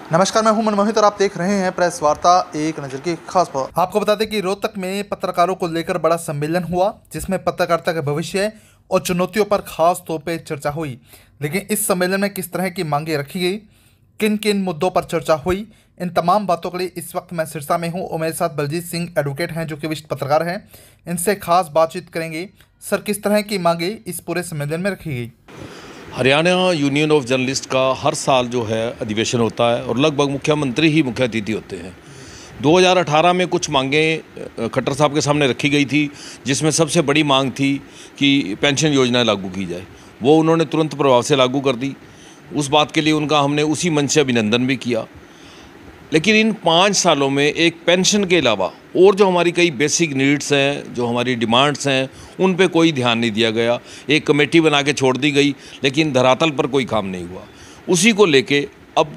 नमस्कार, मैं हूं मनमोहित और आप देख रहे हैं प्रेस वार्ता एक नज़र की खास खबर। आपको बता दें कि रोहतक में पत्रकारों को लेकर बड़ा सम्मेलन हुआ, जिसमें पत्रकारिता के भविष्य और चुनौतियों पर खास तौर पर चर्चा हुई। लेकिन इस सम्मेलन में किस तरह की मांगें रखी गई, किन किन मुद्दों पर चर्चा हुई, इन तमाम बातों के लिए इस वक्त मैं सिरसा में हूँ और मेरे साथ बलजीत सिंह एडवोकेट हैं, जो कि वरिष्ठ पत्रकार हैं। इनसे खास बातचीत करेंगे। सर, किस तरह की मांगें इस पूरे सम्मेलन में रखी गई? हरियाणा यूनियन ऑफ जर्नलिस्ट का हर साल जो है अधिवेशन होता है और लगभग मुख्यमंत्री ही मुख्य अतिथि होते हैं। 2018 में कुछ मांगें खट्टर साहब के सामने रखी गई थी, जिसमें सबसे बड़ी मांग थी कि पेंशन योजना लागू की जाए। वो उन्होंने तुरंत प्रभाव से लागू कर दी। उस बात के लिए उनका हमने उसी मंच से अभिनंदन भी किया। लेकिन इन 5 सालों में एक पेंशन के अलावा और जो हमारी कई बेसिक नीड्स हैं, जो हमारी डिमांड्स हैं, उन पे कोई ध्यान नहीं दिया गया। एक कमेटी बना के छोड़ दी गई, लेकिन धरातल पर कोई काम नहीं हुआ। उसी को लेके अब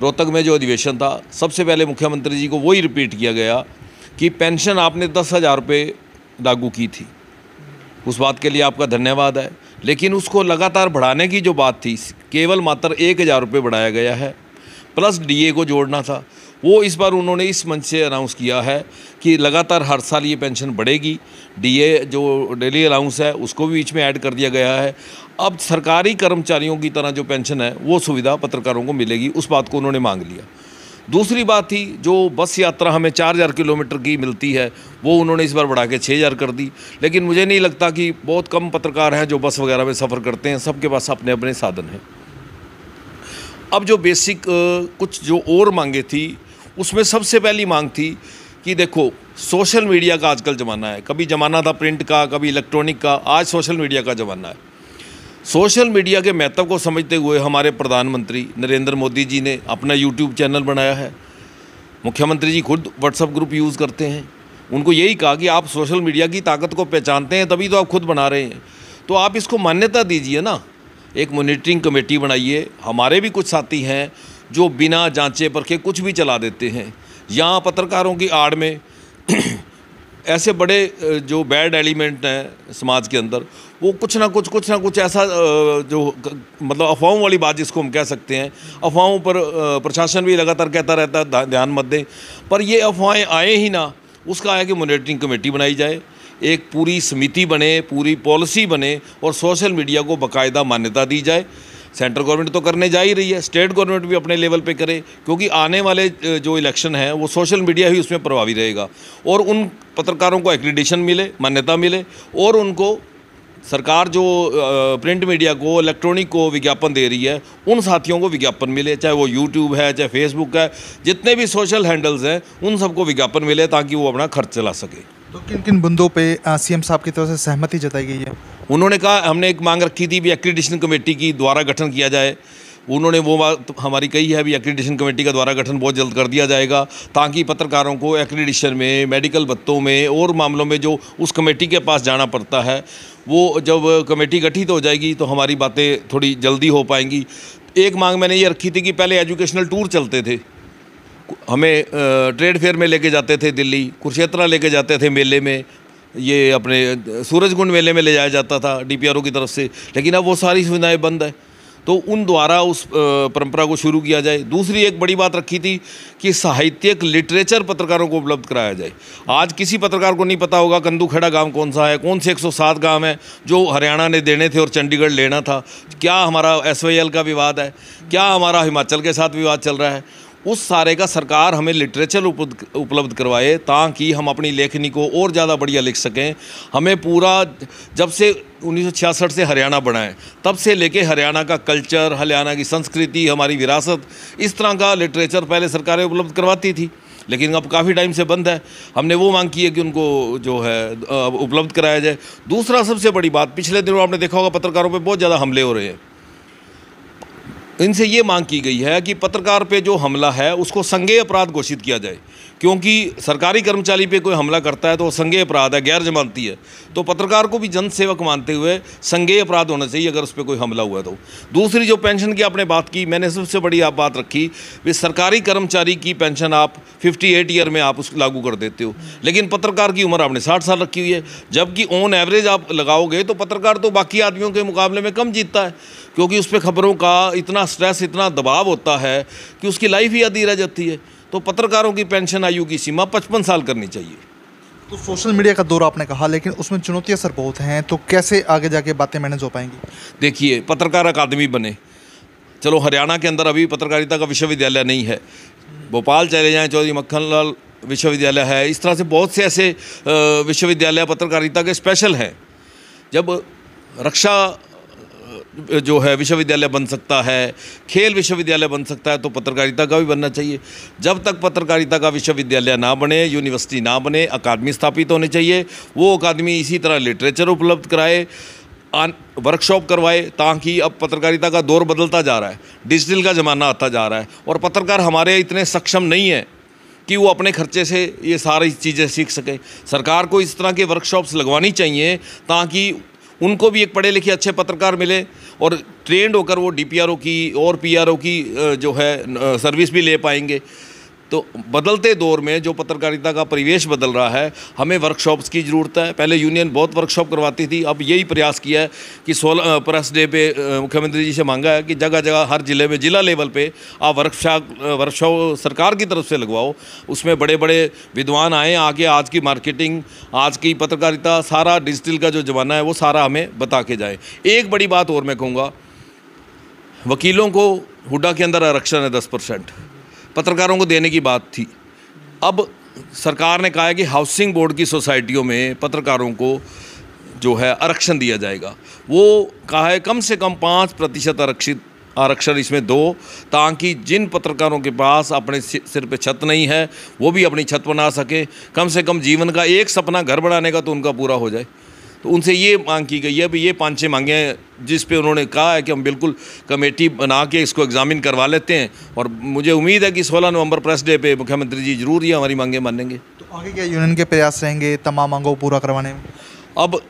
रोहतक में जो अधिवेशन था, सबसे पहले मुख्यमंत्री जी को वही रिपीट किया गया कि पेंशन आपने 10,000 रुपये लागू की थी। उस बात के लिए आपका धन्यवाद है, लेकिन उसको लगातार बढ़ाने की जो बात थी, केवल मात्र 1,000 रुपये बढ़ाया गया है, प्लस डीए को जोड़ना था। वो इस बार उन्होंने इस मंच से अनाउंस किया है कि लगातार हर साल ये पेंशन बढ़ेगी। डीए जो डेली अलाउंस है, उसको भी बीच में ऐड कर दिया गया है। अब सरकारी कर्मचारियों की तरह जो पेंशन है, वो सुविधा पत्रकारों को मिलेगी। उस बात को उन्होंने मांग लिया। दूसरी बात थी, जो बस यात्रा हमें 4,000 किलोमीटर की मिलती है, वो उन्होंने इस बार बढ़ा के 6,000 कर दी। लेकिन मुझे नहीं लगता कि बहुत कम पत्रकार हैं जो बस वगैरह में सफ़र करते हैं। सबके पास अपने अपने साधन हैं। अब जो बेसिक कुछ जो और मांगे थी, उसमें सबसे पहली मांग थी कि देखो, सोशल मीडिया का आजकल ज़माना है। कभी ज़माना था प्रिंट का, कभी इलेक्ट्रॉनिक का, आज सोशल मीडिया का ज़माना है। सोशल मीडिया के महत्व को समझते हुए हमारे प्रधानमंत्री नरेंद्र मोदी जी ने अपना यूट्यूब चैनल बनाया है। मुख्यमंत्री जी खुद व्हाट्सएप ग्रुप यूज़ करते हैं। उनको यही कहा कि आप सोशल मीडिया की ताकत को पहचानते हैं, तभी तो आप खुद बना रहे हैं, तो आप इसको मान्यता दीजिए ना। एक मॉनिटरिंग कमेटी बनाइए। हमारे भी कुछ साथी हैं जो बिना जांचे परखे कुछ भी चला देते हैं। यहाँ पत्रकारों की आड़ में ऐसे बड़े जो बैड एलिमेंट हैं समाज के अंदर, वो कुछ ना कुछ ऐसा जो मतलब अफवाहों वाली बात जिसको हम कह सकते हैं, अफवाहों पर प्रशासन भी लगातार कहता रहता है ध्यान मत दें, पर ये अफवाहें आए ही ना। उसका है कि मॉनिटरिंग कमेटी बनाई जाए, एक पूरी समिति बने, पूरी पॉलिसी बने और सोशल मीडिया को बाकायदा मान्यता दी जाए। सेंट्रल गवर्नमेंट तो करने जा ही रही है, स्टेट गवर्नमेंट भी अपने लेवल पे करे, क्योंकि आने वाले जो इलेक्शन है वो सोशल मीडिया ही उसमें प्रभावी रहेगा। और उन पत्रकारों को एक्रीडिटेशन मिले, मान्यता मिले, और उनको सरकार जो प्रिंट मीडिया को, इलेक्ट्रॉनिक को विज्ञापन दे रही है, उन साथियों को विज्ञापन मिले, चाहे वो यूट्यूब है, चाहे फेसबुक है, जितने भी सोशल हैंडल्स हैं, उन सबको विज्ञापन मिले ताकि वो अपना खर्च चला सके। तो किन किन मुद्दों पे सीएम साहब की तरफ से सहमति जताई गई है? उन्होंने कहा, हमने एक मांग रखी थी भी एक्रीडिटेशन कमेटी की द्वारा गठन किया जाए। उन्होंने वो बात हमारी कही है भी एक्रीडिटेशन कमेटी का द्वारा गठन बहुत जल्द कर दिया जाएगा, ताकि पत्रकारों को एक्रीडिटेशन में, मेडिकल भत्तों में और मामलों में जो उस कमेटी के पास जाना पड़ता है, वो जब कमेटी गठित हो जाएगी तो हमारी बातें थोड़ी जल्दी हो पाएंगी। एक मांग मैंने ये रखी थी कि पहले एजुकेशनल टूर चलते थे, हमें ट्रेड फेयर में लेके जाते थे, दिल्ली कुरुक्षेत्र लेके जाते थे मेले में, ये अपने सूरजकुंड मेले में ले जाया जाता था डीपीआरओ की तरफ से, लेकिन अब वो सारी सुविधाएं बंद है। तो उन द्वारा उस परंपरा को शुरू किया जाए। दूसरी एक बड़ी बात रखी थी कि साहित्यिक लिटरेचर पत्रकारों को उपलब्ध कराया जाए। आज किसी पत्रकार को नहीं पता होगा कंदूखेड़ा गांव कौन सा है, कौन से 107 गांव हैं जो हरियाणा ने देने थे और चंडीगढ़ लेना था। क्या हमारा एसवाईएल का विवाद है, क्या हमारा हिमाचल के साथ विवाद चल रहा है, उस सारे का सरकार हमें लिटरेचर उपलब्ध करवाए, ताकि हम अपनी लेखनी को और ज़्यादा बढ़िया लिख सकें। हमें पूरा, जब से 1966 से हरियाणा बना है, तब से लेके हरियाणा का कल्चर, हरियाणा की संस्कृति, हमारी विरासत, इस तरह का लिटरेचर पहले सरकारें उपलब्ध करवाती थी, लेकिन अब काफ़ी टाइम से बंद है। हमने वो मांग की है कि उनको जो है उपलब्ध कराया जाए। दूसरा सबसे बड़ी बात, पिछले दिनों आपने देखा होगा पत्रकारों पर बहुत ज़्यादा हमले हो रहे हैं। इनसे ये मांग की गई है कि पत्रकार पे जो हमला है उसको संज्ञेय अपराध घोषित किया जाए, क्योंकि सरकारी कर्मचारी पे कोई हमला करता है तो वो संज्ञेय अपराध है, गैर जमानती है। तो पत्रकार को भी जनसेवक मानते हुए संज्ञेय अपराध होना चाहिए अगर उस पर कोई हमला हुआ तो। दूसरी जो पेंशन की आपने बात की, मैंने सबसे बड़ी आप बात रखी भी सरकारी कर्मचारी की पेंशन आप 58 ईयर में आप उसको लागू कर देते हो, लेकिन पत्रकार की उम्र आपने 60 साल रखी हुई है, जबकि ऑन एवरेज आप लगाओगे तो पत्रकार तो बाकी आदमियों के मुकाबले में कम जीतता है, क्योंकि उस पर खबरों का इतना स्ट्रेस, इतना दबाव होता है कि उसकी लाइफ ही आधी रह जाती है। तो पत्रकारों की पेंशन आयु की सीमा 55 साल करनी चाहिए। तो सोशल मीडिया का दौर आपने कहा, लेकिन उसमें चुनौतियां सर बहुत हैं, तो कैसे आगे जाके बातें मैनेज हो पाएंगी? देखिए, पत्रकार अकादमी बने। चलो, हरियाणा के अंदर अभी पत्रकारिता का विश्वविद्यालय नहीं है। भोपाल चले जाएं, चौधरी मक्खनलाल विश्वविद्यालय है। इस तरह से बहुत से ऐसे विश्वविद्यालय पत्रकारिता के स्पेशल हैं। जब रक्षा जो है विश्वविद्यालय बन सकता है, खेल विश्वविद्यालय बन सकता है, तो पत्रकारिता का भी बनना चाहिए। जब तक पत्रकारिता का विश्वविद्यालय ना बने, यूनिवर्सिटी ना बने, अकादमी स्थापित होनी चाहिए। वो अकादमी इसी तरह लिटरेचर उपलब्ध कराए, वर्कशॉप करवाए, ताकि अब पत्रकारिता का दौर बदलता जा रहा है, डिजिटल का ज़माना आता जा रहा है और पत्रकार हमारे इतने सक्षम नहीं है कि वो अपने खर्चे से ये सारी चीज़ें सीख सकें। सरकार को इस तरह के वर्कशॉप्स लगवानी चाहिए ताकि उनको भी एक पढ़े लिखे अच्छे पत्रकार मिले और ट्रेंड होकर वो डीपीआरओ की और पीआरओ की जो है सर्विस भी ले पाएंगे। तो बदलते दौर में जो पत्रकारिता का परिवेश बदल रहा है, हमें वर्कशॉप्स की ज़रूरत है। पहले यूनियन बहुत वर्कशॉप करवाती थी, अब यही प्रयास किया है कि 16 प्रेस डे पे मुख्यमंत्री जी से मांगा है कि जगह जगह हर ज़िले में, ज़िला लेवल पे आप वर्कशॉप सरकार की तरफ से लगवाओ। उसमें बड़े बड़े विद्वान आएँ, आके आज की मार्केटिंग, आज की पत्रकारिता, सारा डिजिटल का जो ज़माना है वो सारा हमें बता के जाए। एक बड़ी बात और मैं कहूँगा, वकीलों को हुड्डा के अंदर आरक्षण है 10%, पत्रकारों को देने की बात थी। अब सरकार ने कहा है कि हाउसिंग बोर्ड की सोसाइटियों में पत्रकारों को जो है आरक्षण दिया जाएगा। वो कहा है कम से कम 5% आरक्षण इसमें दो, ताकि जिन पत्रकारों के पास अपने सिर पे छत नहीं है वो भी अपनी छत बना सके। कम से कम जीवन का एक सपना घर बनाने का तो उनका पूरा हो जाए। तो उनसे ये मांग की गई है। भी ये 5-6 मांगे हैं जिस पे उन्होंने कहा है कि हम बिल्कुल कमेटी बना के इसको एग्जामिन करवा लेते हैं और मुझे उम्मीद है कि 16 नवंबर प्रेस डे पे मुख्यमंत्री जी जरूर ये हमारी मांगे मानेंगे। तो आगे क्या यूनियन के प्रयास रहेंगे तमाम मांगों को पूरा करवाने में? अब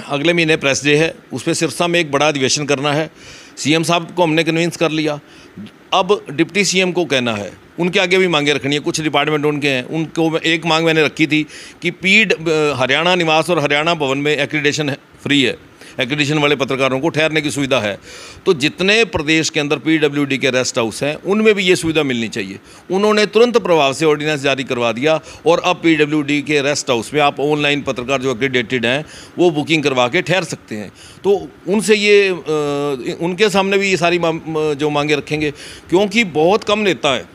अगले महीने प्रेस डे है, उस पर सिरसा में एक बड़ा अधिवेशन करना है। सीएम साहब को हमने कन्विंस कर लिया। अब डिप्टी सीएम को कहना है, उनके आगे भी मांगे रखनी है। कुछ डिपार्टमेंट उनके हैं, उनको एक मांग मैंने रखी थी कि हरियाणा निवास और हरियाणा भवन में एक्रीडेशन फ्री है, एक्रीडेशन वाले पत्रकारों को ठहरने की सुविधा है। तो जितने प्रदेश के अंदर पीडब्ल्यूडी के रेस्ट हाउस हैं उनमें भी ये सुविधा मिलनी चाहिए। उन्होंने तुरंत प्रभाव से ऑर्डिनेंस जारी करवा दिया और अब पीडब्ल्यूडी के रेस्ट हाउस में आप ऑनलाइन पत्रकार जो एक्रीडेटेड हैं वो बुकिंग करवा के ठहर सकते हैं। तो उनसे ये उनके सामने भी ये सारी जो मांगे रखेंगे, क्योंकि बहुत कम नेता हैं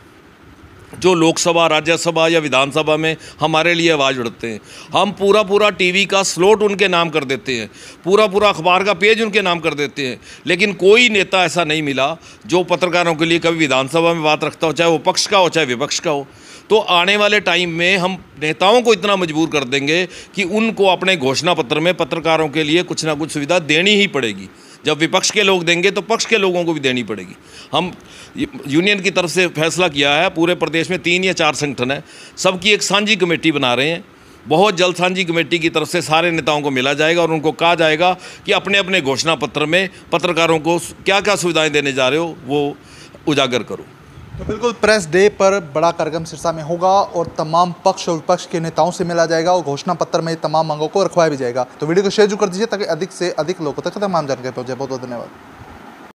जो लोकसभा, राज्यसभा या विधानसभा में हमारे लिए आवाज़ उठाते हैं। हम पूरा टीवी का स्लॉट उनके नाम कर देते हैं, पूरा अखबार का पेज उनके नाम कर देते हैं, लेकिन कोई नेता ऐसा नहीं मिला जो पत्रकारों के लिए कभी विधानसभा में बात रखता हो, चाहे वो पक्ष का हो चाहे विपक्ष का हो। तो आने वाले टाइम में हम नेताओं को इतना मजबूर कर देंगे कि उनको अपने घोषणा पत्र में पत्रकारों के लिए कुछ ना कुछ सुविधा देनी ही पड़ेगी। जब विपक्ष के लोग देंगे तो पक्ष के लोगों को भी देनी पड़ेगी। हम यूनियन की तरफ से फैसला किया है, पूरे प्रदेश में 3 या 4 संगठन है, सबकी एक साझी कमेटी बना रहे हैं। बहुत जल्द साझी कमेटी की तरफ से सारे नेताओं को मिला जाएगा और उनको कहा जाएगा कि अपने अपने घोषणा पत्र में पत्रकारों को क्या क्या सुविधाएं देने जा रहे हो वो उजागर करो। तो बिल्कुल प्रेस डे पर बड़ा कार्यक्रम सिरसा में होगा और तमाम पक्ष और विपक्ष के नेताओं से मिला जाएगा और घोषणा पत्र में तमाम मांगों को रखवाया भी जाएगा। तो वीडियो को शेयर जरूर कर दीजिए ताकि अधिक से अधिक लोगों तक तमाम जानकारी पहुंचे। बहुत बहुत धन्यवाद।